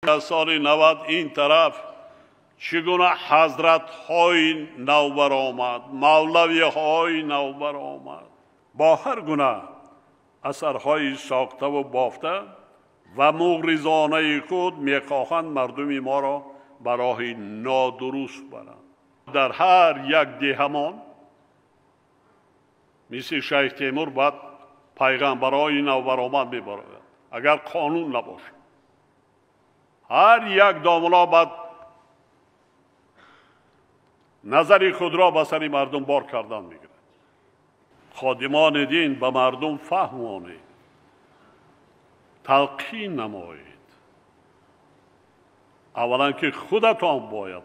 از سال 90 این طرف چگونه حضرت های نو برآمد، مولوی های نو برآمد، با هر گونه اثرهای ساخته و بافته و مغرضانه خود میخواهند مردم ما را به راه نادرست برند. در هر یک دهمان مثل شیخ تیمور باید پیغمبرای نو برآمد میبراید. اگر قانون نباشد هر یک داملا باید نظر خود را به سر مردم بار کردن میگیرد. خادمان دین به مردم فهمانید، تلقین نمایید. اولا که خودتان باید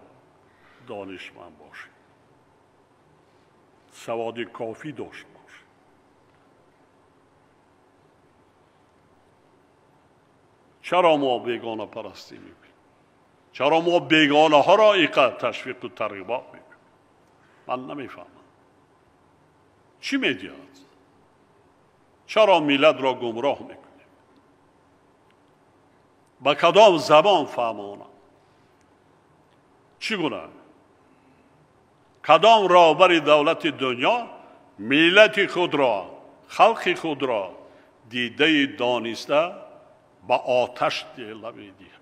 دانشمند باشید، سواد کافی داشته باشید. چرا ما بیگانه پرستی میکنیم؟ چرا ما بیگانه ها را اینقدر تشویق و ترغیبات میکنیم؟ من نمیفهمم. چی میدید؟ چرا ملت را گمراه میکنیم؟ با کدام زبان فهمانم؟ چگونه؟ کدام راهبر دولت دنیا ملت خود را، خلق خود را دیده دانسته با آتش دل میدهد؟